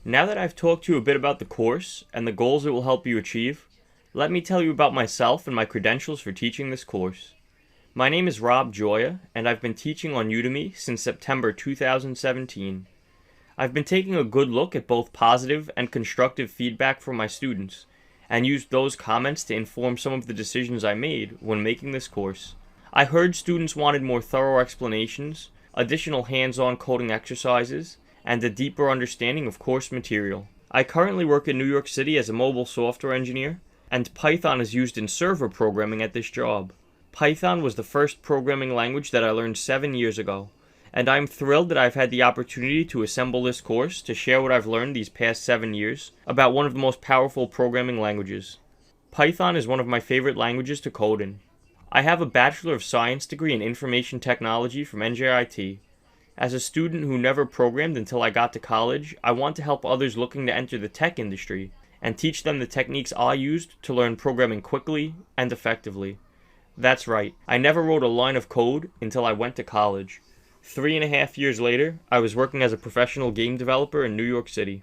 Now that I've talked to you a bit about the course and the goals it will help you achieve, let me tell you about myself and my credentials for teaching this course. My name is Rob Joya, and I've been teaching on Udemy since September 2017. I've been taking a good look at both positive and constructive feedback from my students, and used those comments to inform some of the decisions I made when making this course. I heard students wanted more thorough explanations, additional hands-on coding exercises, and a deeper understanding of course material. I currently work in New York City as a mobile software engineer, and Python is used in server programming at this job. Python was the first programming language that I learned 7 years ago, and I'm thrilled that I've had the opportunity to assemble this course to share what I've learned these past 7 years about one of the most powerful programming languages. Python is one of my favorite languages to code in. I have a Bachelor of Science degree in Information Technology from NJIT. As a student who never programmed until I got to college, I want to help others looking to enter the tech industry and teach them the techniques I used to learn programming quickly and effectively. That's right, I never wrote a line of code until I went to college. 3.5 years later, I was working as a professional game developer in New York City.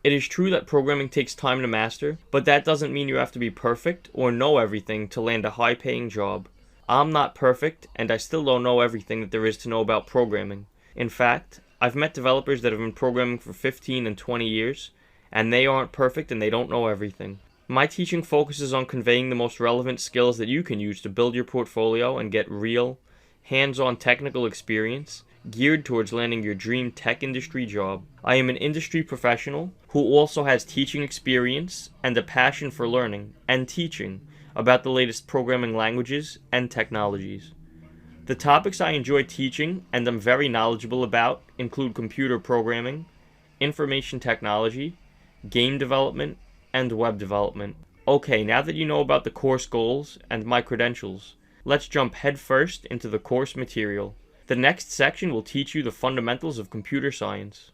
It is true that programming takes time to master, but that doesn't mean you have to be perfect or know everything to land a high-paying job. I'm not perfect, and I still don't know everything that there is to know about programming. In fact, I've met developers that have been programming for 15 and 20 years, and they aren't perfect and they don't know everything. My teaching focuses on conveying the most relevant skills that you can use to build your portfolio and get real, hands-on technical experience geared towards landing your dream tech industry job. I am an industry professional who also has teaching experience and a passion for learning and teaching about the latest programming languages and technologies. The topics I enjoy teaching and am very knowledgeable about include computer programming, information technology, game development, and web development. Okay, now that you know about the course goals and my credentials, let's jump headfirst into the course material. The next section will teach you the fundamentals of computer science.